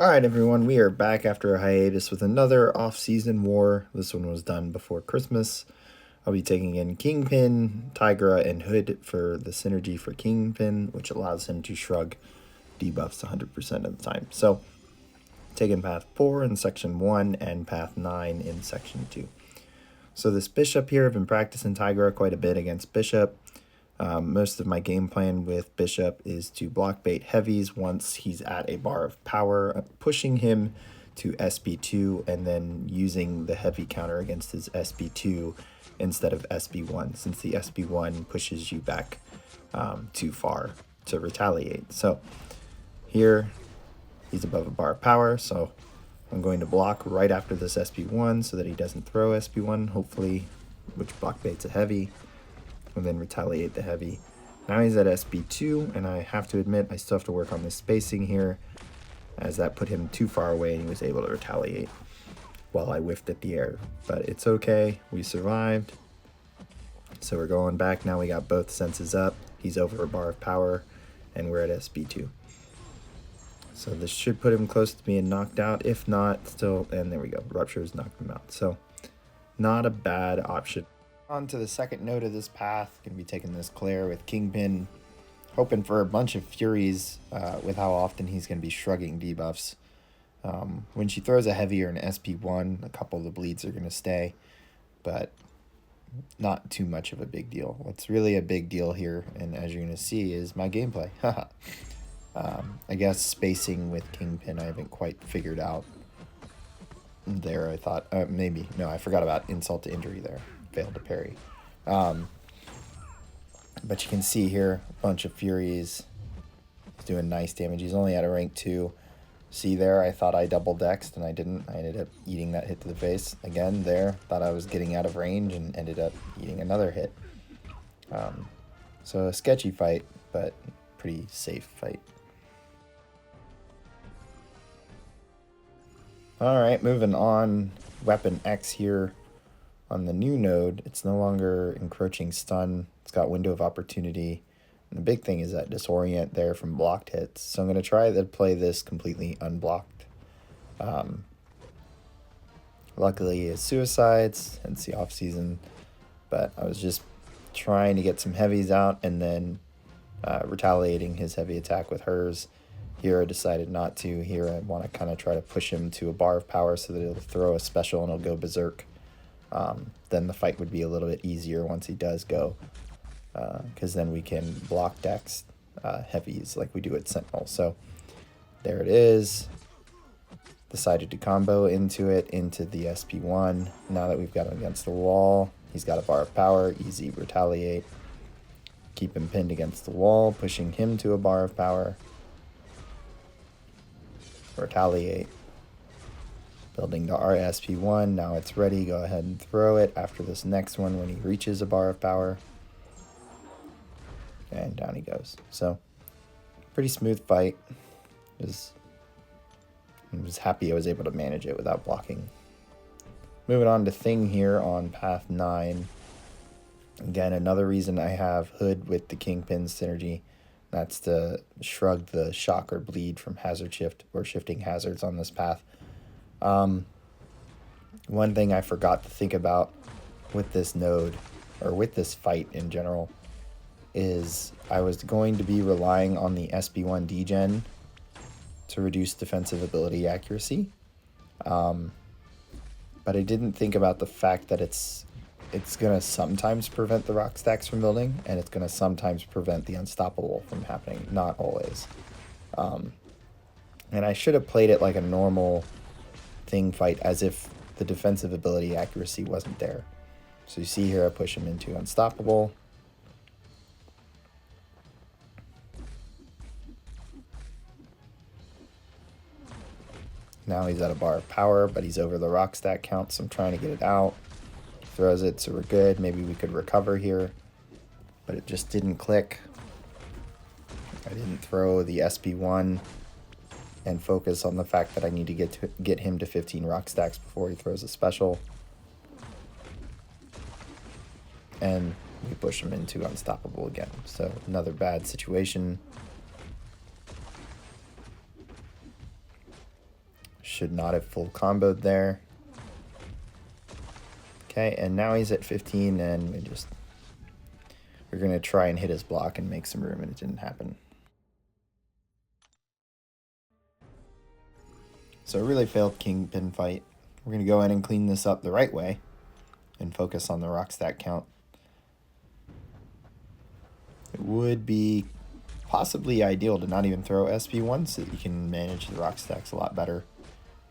Alright everyone, we are back after a hiatus with another off-season war. This one was done before Christmas. I'll be taking in Kingpin, Tigra, and Hood for the synergy for Kingpin, which allows him to shrug debuffs 100% of the time. So, taking path 4 in section 1 and path 9 in section 2. So this Bishop here, I've been practicing Tigra quite a bit against Bishop. Most of my game plan with Bishop is to block bait heavies once he's at a bar of power, pushing him to SB2 and then using the heavy counter against his SB2 instead of SB1, since the SB1 pushes you back too far to retaliate. So here he's above a bar of power, so I'm going to block right after this SB1 so that he doesn't throw SB1, hopefully, which block baits a heavy, and then retaliate the heavy. Now he's at SB2, and I have to admit I still have to work on this spacing here, as that put him too far away and he was able to retaliate while I whiffed at the air. But it's okay, we survived. So we're going back now, we got both senses up, he's over a bar of power, and we're at SB2. So this should put him close to being knocked out, if not, still, and there we go, Ruptures knocked him out. So not a bad option. On to the second node of this path, gonna be taking this Claire with Kingpin, hoping for a bunch of Furies with how often he's gonna be shrugging debuffs. When she throws a heavy or an SP1, a couple of the bleeds are gonna stay, but not too much of a big deal. What's really a big deal here, and as you're gonna see, is my gameplay. I guess spacing with Kingpin I haven't quite figured out there. I thought maybe, no, I forgot about insult to injury there. Failed to parry. But you can see here a bunch of Furies. He's doing nice damage. He's only at a rank 2. See there, I thought I double dexed and I didn't. I ended up eating that hit to the face. Again, there, thought I was getting out of range and ended up eating another hit. So a sketchy fight, but pretty safe fight. Alright, moving on. Weapon X here. On the new node, it's no longer encroaching stun. It's got window of opportunity. And the big thing is that disorient there from blocked hits. So I'm going to try to play this completely unblocked. Luckily, it's suicides, hence the off season. But I was just trying to get some heavies out and then retaliating his heavy attack with hers. Here I decided not to. Here I want to kind of try to push him to a bar of power so that he'll throw a special and he'll go berserk. Then the fight would be a little bit easier once he does go, because then we can block dex heavies like we do at Sentinel. So there it is. Decided to combo into it, into the SP1. Now that we've got him against the wall, he's got a bar of power, easy retaliate. Keep him pinned against the wall, pushing him to a bar of power. Retaliate. Building to our SP1, now it's ready, go ahead and throw it after this next one when he reaches a bar of power. And down he goes. So, pretty smooth fight. I was happy I was able to manage it without blocking. Moving on to Thing here on path 9. Again, another reason I have Hood with the Kingpin synergy. That's to shrug the shock or bleed from hazard shift or shifting hazards on this path. One thing I forgot to think about with this node, or with this fight in general, is I was going to be relying on the SB1 degen to reduce defensive ability accuracy. But I didn't think about the fact that it's going to sometimes prevent the rock stacks from building, and it's going to sometimes prevent the unstoppable from happening, not always. And I should have played it like a normal Thing fight, as if the defensive ability accuracy wasn't there. So you see here I push him into unstoppable. Now he's at a bar of power, but he's over the rock stack count, so I'm trying to get it out. He throws it, so we're good. Maybe we could recover here, but it just didn't click. I didn't throw the SB1 and focus on the fact that I need to get him to 15 rock stacks before he throws a special. And we push him into unstoppable again. So another bad situation. Should not have full comboed there. Okay, and now he's at 15, and we're going to try and hit his block and make some room, and it didn't happen. So a really failed Kingpin fight. We're going to go in and clean this up the right way and focus on the rock stack count. It would be possibly ideal to not even throw SP1 so that you can manage the rock stacks a lot better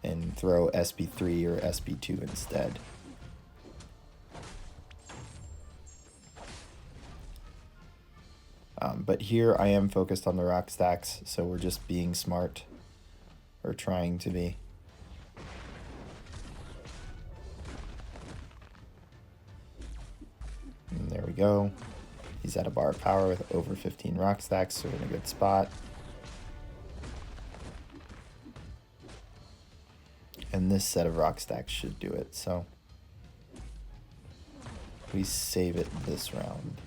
and throw SP3 or SP2 instead. But here I am focused on the rock stacks, so we're just being smart, or trying to be. And there we go. He's at a bar of power with over 15 rock stacks, so we're in a good spot. And this set of rock stacks should do it, so we save it this round.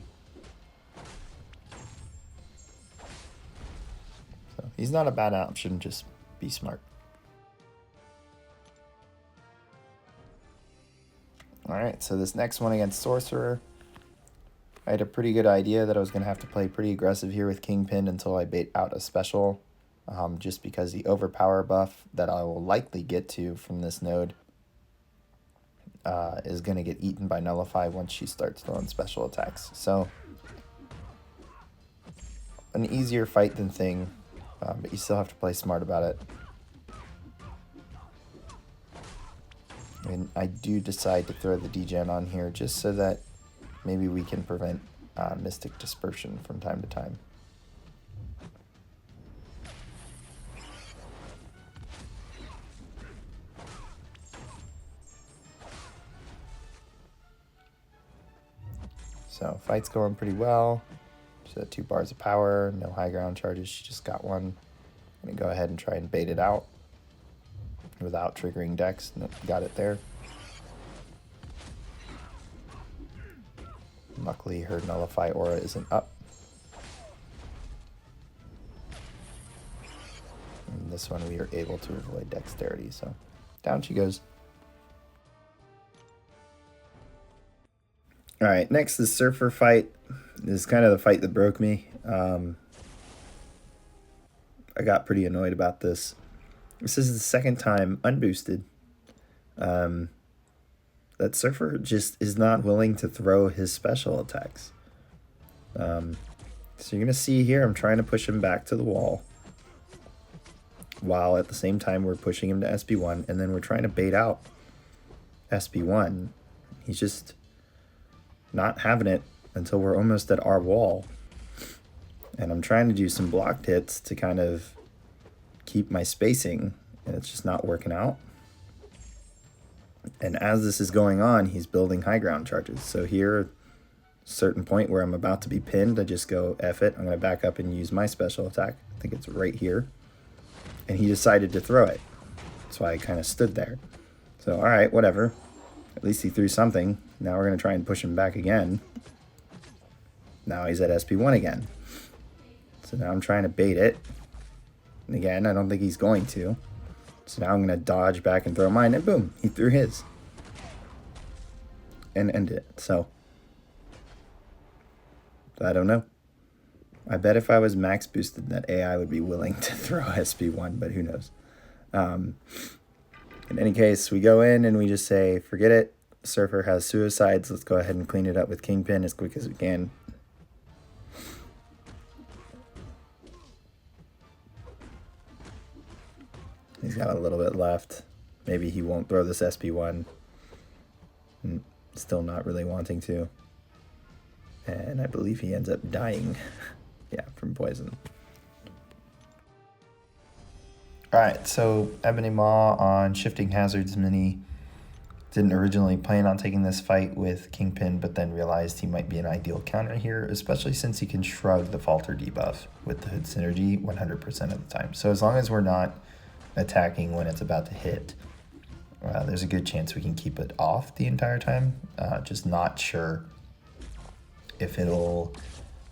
So he's not a bad option, just be smart. Alright, so this next one against Sorcerer, I had a pretty good idea that I was going to have to play pretty aggressive here with Kingpin until I bait out a special, just because the overpower buff that I will likely get to from this node is going to get eaten by Nullify once she starts throwing special attacks. So, an easier fight than Thing, but you still have to play smart about it. And I do decide to throw the degen on here just so that maybe we can prevent Mystic Dispersion from time to time. So fight's going pretty well. She's at 2 bars of power, no high ground charges, she just got one. I'm gonna go ahead and try and bait it out without triggering Dex. Nope, got it there. Luckily her Nullify aura isn't up. And this one we are able to avoid Dexterity, so down she goes. Alright, next the Surfer fight. This is kind of the fight that broke me. I got pretty annoyed about this. This is the second time, unboosted, that Surfer just is not willing to throw his special attacks. So you're going to see here, I'm trying to push him back to the wall, while at the same time we're pushing him to SP1, and then we're trying to bait out SP1. He's just not having it until we're almost at our wall. And I'm trying to do some blocked hits to kind of keep my spacing, and it's just not working out. And as this is going on, he's building high ground charges. So here, a certain point where I'm about to be pinned, I just go, F it, I'm going to back up and use my special attack. I think it's right here. And he decided to throw it. So I kind of stood there. So, all right, whatever. At least he threw something. Now we're going to try and push him back again. Now he's at SP1 again. So now I'm trying to bait it. And again, I don't think he's going to. So now I'm going to dodge back and throw mine, and boom, he threw his. And end it. So I don't know. I bet if I was max boosted, that AI would be willing to throw SP1, but who knows. In any case, we go in and we just say, forget it. Surfer has suicides. Let's go ahead and clean it up with Kingpin as quick as we can. He's got a little bit left. Maybe he won't throw this SP1. Still not really wanting to. And I believe he ends up dying. Yeah, from poison. Alright, so Ebony Maw on Shifting Hazards Mini. Didn't originally plan on taking this fight with Kingpin, but then realized he might be an ideal counter here, especially since he can shrug the Falter debuff with the Hood Synergy 100% of the time. So as long as we're not attacking when it's about to hit, there's a good chance we can keep it off the entire time. Just not sure if it'll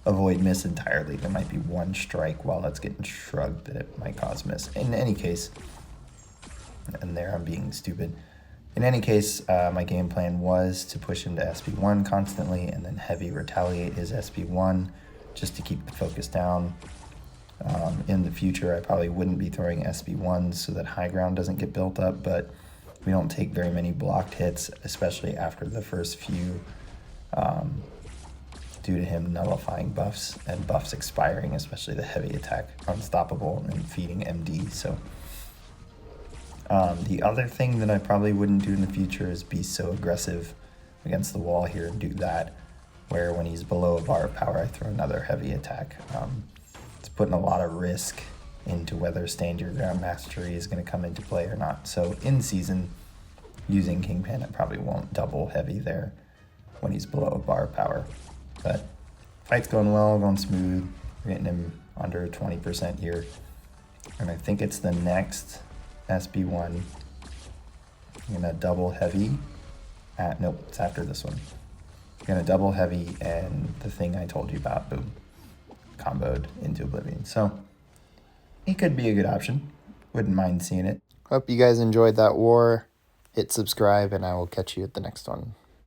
avoid miss entirely. There might be one strike while that's getting shrugged that it might cause miss. In any case, And there I'm being stupid. In any case, my game plan was to push him to SP1 constantly and then heavy retaliate his SP1 just to keep the focus down. In the future, I probably wouldn't be throwing SP1s so that high ground doesn't get built up, but we don't take very many blocked hits, especially after the first few, due to him nullifying buffs and buffs expiring, especially the heavy attack unstoppable and feeding MD. So the other thing that I probably wouldn't do in the future is be so aggressive against the wall here and do that, where when he's below a bar of power, I throw another heavy attack. It's putting a lot of risk into whether Stand Your Ground Mastery is going to come into play or not. So in season, using Kingpin, I probably won't double heavy there when he's below a bar of power. But fight's going well, going smooth. We're getting him under 20% here. And I think it's the next SB1. I'm gonna double heavy. Nope, it's after this one. I'm gonna double heavy and the thing I told you about, boom, comboed into Oblivion. So it could be a good option. Wouldn't mind seeing it. Hope you guys enjoyed that war. Hit subscribe and I will catch you at the next one.